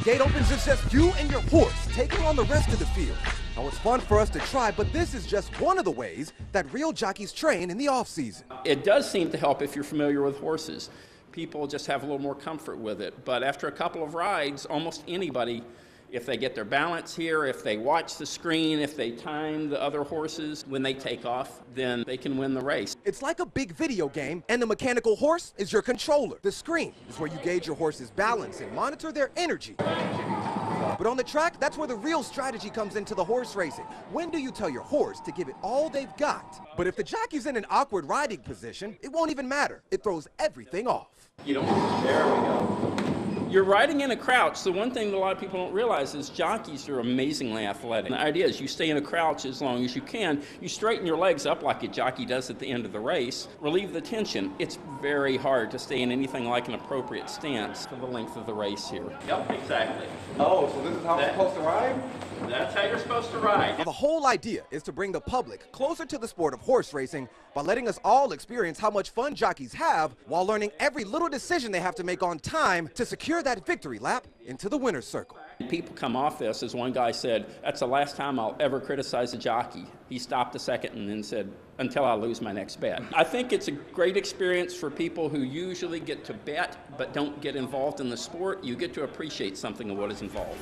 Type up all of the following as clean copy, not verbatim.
gate opens, it's just you and your horse taking on the rest of the field. Now, it's fun for us to try, but this is just one of the ways that real jockeys train in the off-season. It does seem to help if you're familiar with horses. People just have a little more comfort with it. But after a couple of rides, almost anybody, if they get their balance here, if they watch the screen, if they time the other horses when they take off, then they can win the race. It's like a big video game, and the mechanical horse is your controller. The screen is where you gauge your horse's balance and monitor their energy. But on the track, that's where the real strategy comes into the horse racing. When do you tell your horse to give it all they've got? But if the jockey's in an awkward riding position, it won't even matter. It throws everything off. You don't, there we go. You're riding in a crouch. The one thing that a lot of people don't realize is jockeys are amazingly athletic. The idea is you stay in a crouch as long as you can. You straighten your legs up like a jockey does at the end of the race. Relieve the tension. It's very hard to stay in anything like an appropriate stance for the length of the race here. Yep, exactly. Oh, so this is how we're supposed to ride? That's how you're supposed to ride. The whole idea is to bring the public closer to the sport of horse racing by letting us all experience how much fun jockeys have while learning every little decision they have to make on time to secure that victory lap into the winner's circle. People come off this, as one guy said, that's the last time I'll ever criticize a jockey. He stopped a second and then said, until I lose my next bet. I think it's a great experience for people who usually get to bet but don't get involved in the sport. You get to appreciate something of what is involved.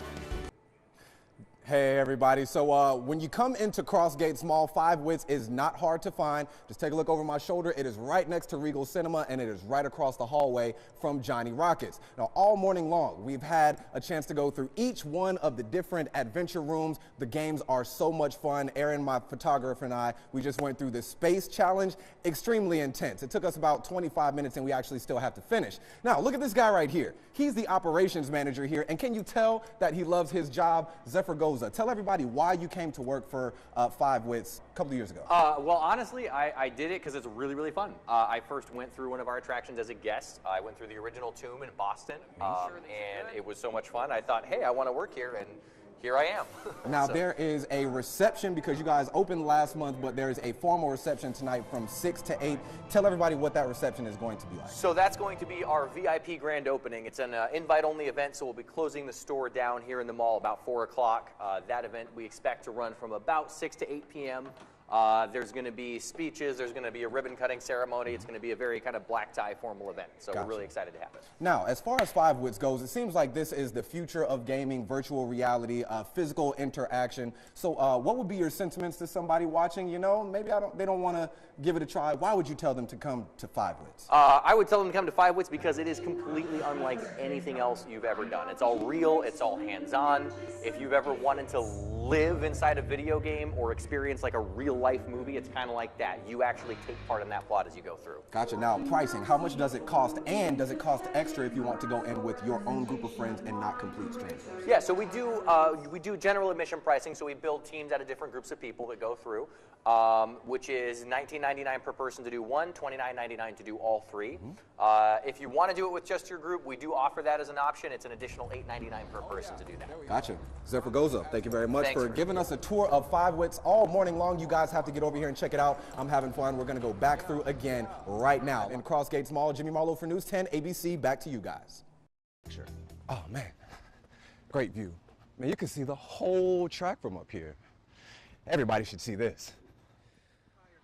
Hey everybody, so when you come into Crossgate Mall, Five Wits is not hard to find. Just take a look over my shoulder. It is right next to Regal Cinema and it is right across the hallway from Johnny Rockets. Now all morning long we've had a chance to go through each one of the different adventure rooms. The games are so much fun. Aaron, my photographer, and I, we just went through the space challenge. Extremely intense. It took us about 25 minutes and we actually still have to finish. Now look at this guy right here. He's the operations manager here, and can you tell that he loves his job? Zephyr Goza, tell everybody why you came to work for Five Wits a couple of years ago. Well, honestly, I did it because it's really, really fun. I first went through one of our attractions as a guest. I went through the original Tomb in Boston, and it was so much fun. I thought, hey, I want to work here, and here I am. Now, there is a reception because you guys opened last month, but there is a formal reception tonight from 6 to 8. Tell everybody what that reception is going to be like. So that's going to be our VIP grand opening. It's an invite-only event, so we'll be closing the store down here in the mall about 4 o'clock. That event we expect to run from about 6 to 8 p.m. There's going to be speeches, there's going to be a ribbon cutting ceremony. It's going to be a very kind of black tie formal event, so Gotcha. We're really excited to have it. Now, as far as Five Wits goes, it seems like this is the future of gaming, virtual reality, physical interaction. So what would be your sentiments to somebody watching? You know, maybe they don't want to give it a try. Why would you tell them to come to Five Wits? I would tell them to come to Five Wits because it is completely unlike anything else you've ever done. It's all real, it's all hands-on. If you've ever wanted to live inside a video game or experience like a real-life movie, it's kind of like that. You actually take part in that plot as you go through. Gotcha. Now, pricing, how much does it cost, and does it cost extra if you want to go in with your own group of friends and not complete strangers? Yeah, so we do general admission pricing, so we build teams out of different groups of people that go through, which is $19.99 per person to do one, $29.99 to do all three. If you want to do it with just your group, we do offer that as an option. It's an additional $8.99 per person to do that. Gotcha. Zephyr Goza, thank you very much for giving us a tour of Five Wits all morning long. You guys have to get over here and check it out. I'm having fun. We're going to go back through again right now. In Crossgate Mall, Jimmy Marlow for News 10 ABC. Back to you guys. Sure. Oh, man. Great view. Man, you can see the whole track from up here. Everybody should see this.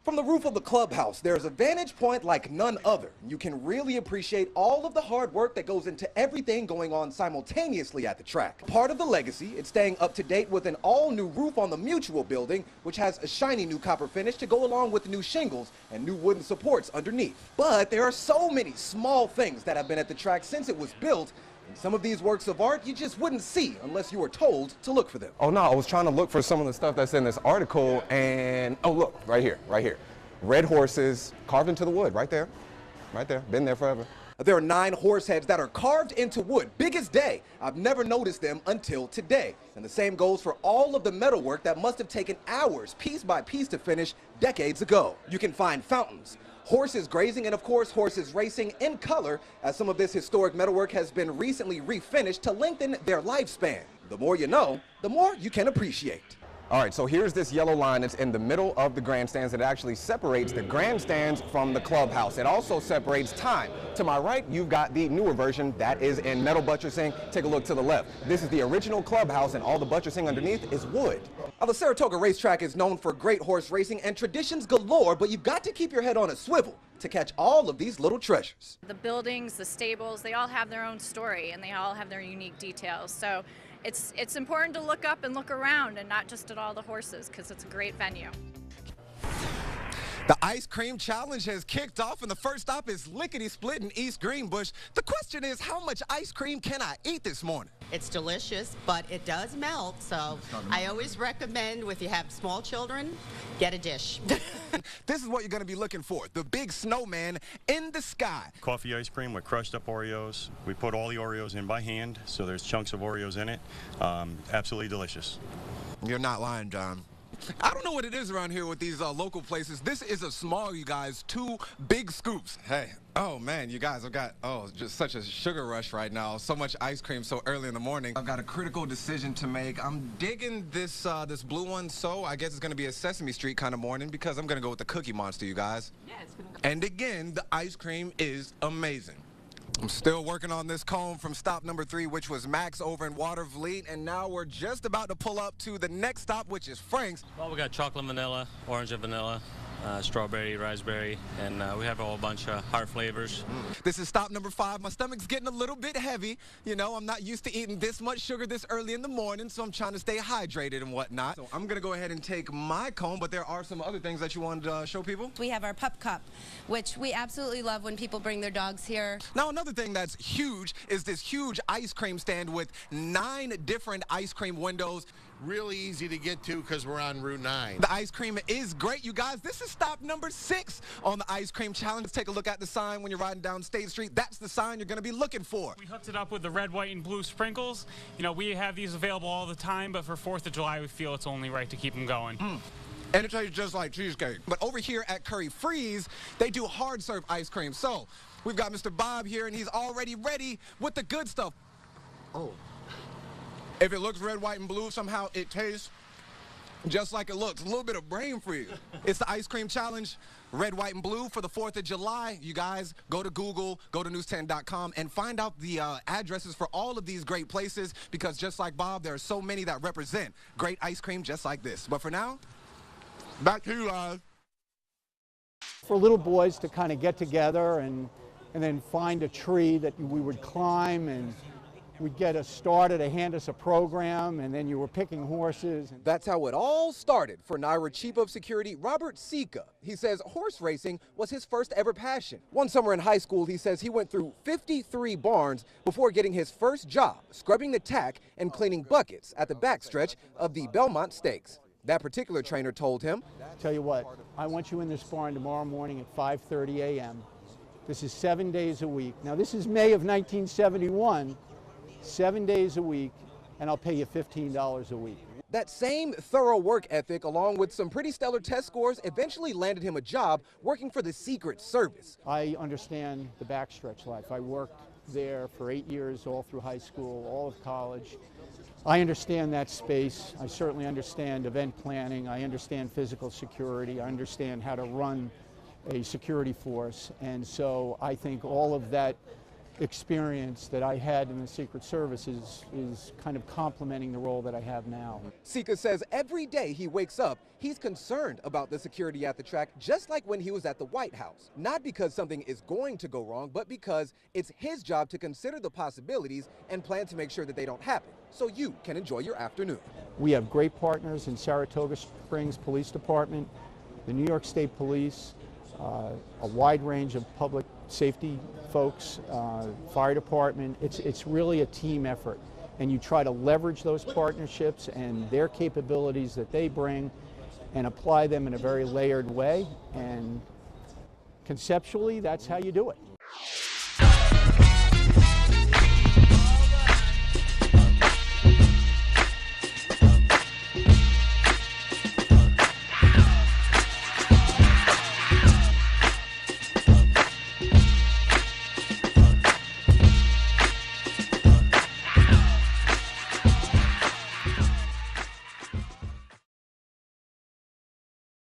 From the roof of the clubhouse, there's a vantage point like none other. You can really appreciate all of the hard work that goes into everything going on simultaneously at the track. Part of the legacy, it's staying up to date with an all-new roof on the Mutual building, which has a shiny new copper finish to go along with new shingles and new wooden supports underneath. But there are so many small things that have been at the track since it was built. And some of these works of art you just wouldn't see unless you were told to look for them. Oh, no, I was trying to look for some of the stuff that's in this article, and, oh, look, right here, right here. Red horses carved into the wood, right there, been there forever. There are 9 horse heads that are carved into wood. Biggest day. I've never noticed them until today. And the same goes for all of the metalwork that must have taken hours, piece by piece, to finish decades ago. You can find fountains, horses grazing, and of course horses racing in color, as some of this historic metalwork has been recently refinished to lengthen their lifespan. The more you know, the more you can appreciate. All right, so here's this yellow line that's in the middle of the grandstands. It actually separates the grandstands from the clubhouse. It also separates time. To my right, you've got the newer version that is in metal buttressing. Take a look to the left. This is the original clubhouse, and all the buttressing underneath is wood. Now, the Saratoga racetrack is known for great horse racing and traditions galore, but you've got to keep your head on a swivel to catch all of these little treasures. The buildings, the stables, they all have their own story and they all have their unique details. So it's important to look up and look around and not just at all the horses, because it's a great venue. The ice cream challenge has kicked off, and the first stop is Lickety Split in East Greenbush. The question is, how much ice cream can I eat this morning? It's delicious, but it does melt, so I always recommend, if you have small children, get a dish. This is what you're going to be looking for, the big snowman in the sky. Coffee ice cream with crushed up Oreos. We put all the Oreos in by hand, so there's chunks of Oreos in it. Absolutely delicious. You're not lying, John. I don't know what it is around here with these local places. This is a small, you guys, 2 big scoops. Hey, oh man, you guys, I've got, just such a sugar rush right now. So much ice cream so early in the morning. I've got a critical decision to make. I'm digging this this blue one, so I guess it's gonna be a Sesame Street kind of morning because I'm gonna go with the Cookie Monster, you guys. Yeah, it's gonna go. And again, the ice cream is amazing. I'm still working on this cone from stop number 3, which was Max over in Watervliet, and now we're just about to pull up to the next stop, which is Frank's. Well, we got chocolate vanilla, orange and vanilla, strawberry, raspberry, and we have a whole bunch of heart flavors. This is stop number 5. My stomach's getting a little bit heavy. You know, I'm not used to eating this much sugar this early in the morning, so I'm trying to stay hydrated and whatnot. So I'm gonna go ahead and take my cone, but there are some other things that you wanted to show people. We have our pup cup, which we absolutely love when people bring their dogs here. Now, another thing that's huge is this huge ice cream stand with 9 different ice cream windows. Really easy to get to because we're on Route 9. The ice cream is great, you guys. This is stop number 6 on the ice cream challenge. Let's take a look at the sign when you're riding down State Street. That's the sign you're going to be looking for. We hooked it up with the red, white, and blue sprinkles. You know, we have these available all the time, but for 4th of July, we feel it's only right to keep them going. And it tastes just like cheesecake. But over here at Curry Freeze, they do hard serve ice cream. So we've got Mr. Bob here, and he's already ready with the good stuff. Oh. If it looks red, white, and blue, somehow it tastes just like it looks. A little bit of brain freeze. It's the ice cream challenge, red, white, and blue for the 4th of July. You guys, go to Google, go to news10.com, and find out the addresses for all of these great places, because just like Bob, there are so many that represent great ice cream just like this. But for now, back to you guys. For little boys to kind of get together and then find a tree that we would climb, and we'd get us started, they hand us a program, and then you were picking horses. That's how it all started for NYRA Chief of Security Robert Sika. He says horse racing was his first ever passion. One summer in high school, he says he went through 53 barns before getting his first job, scrubbing the tack and cleaning buckets at the backstretch of the Belmont Stakes. That particular trainer told him, "Tell you what, I want you in this barn tomorrow morning at 5:30 a.m. This is 7 days a week." Now, this is May of 1971. 7 days a week, and I'll pay you $15 a week. That same thorough work ethic, along with some pretty stellar test scores, eventually landed him a job working for the Secret Service. I understand the backstretch life. I worked there for 8 years, all through high school, all of college. I understand that space. I certainly understand event planning. I understand physical security. I understand how to run a security force. And so I think all of that experience that I had in the Secret Service is kind of complementing the role that I have now. Sika says every day he wakes up, he's concerned about the security at the track, just like when he was at the White House. Not because something is going to go wrong, but because it's his job to consider the possibilities and plan to make sure that they don't happen, so you can enjoy your afternoon. We have great partners in Saratoga Springs Police Department, the New York State Police, a wide range of public safety folks, fire department. It's really a team effort, and you try to leverage those partnerships and their capabilities that they bring and apply them in a very layered way, and conceptually that's how you do it.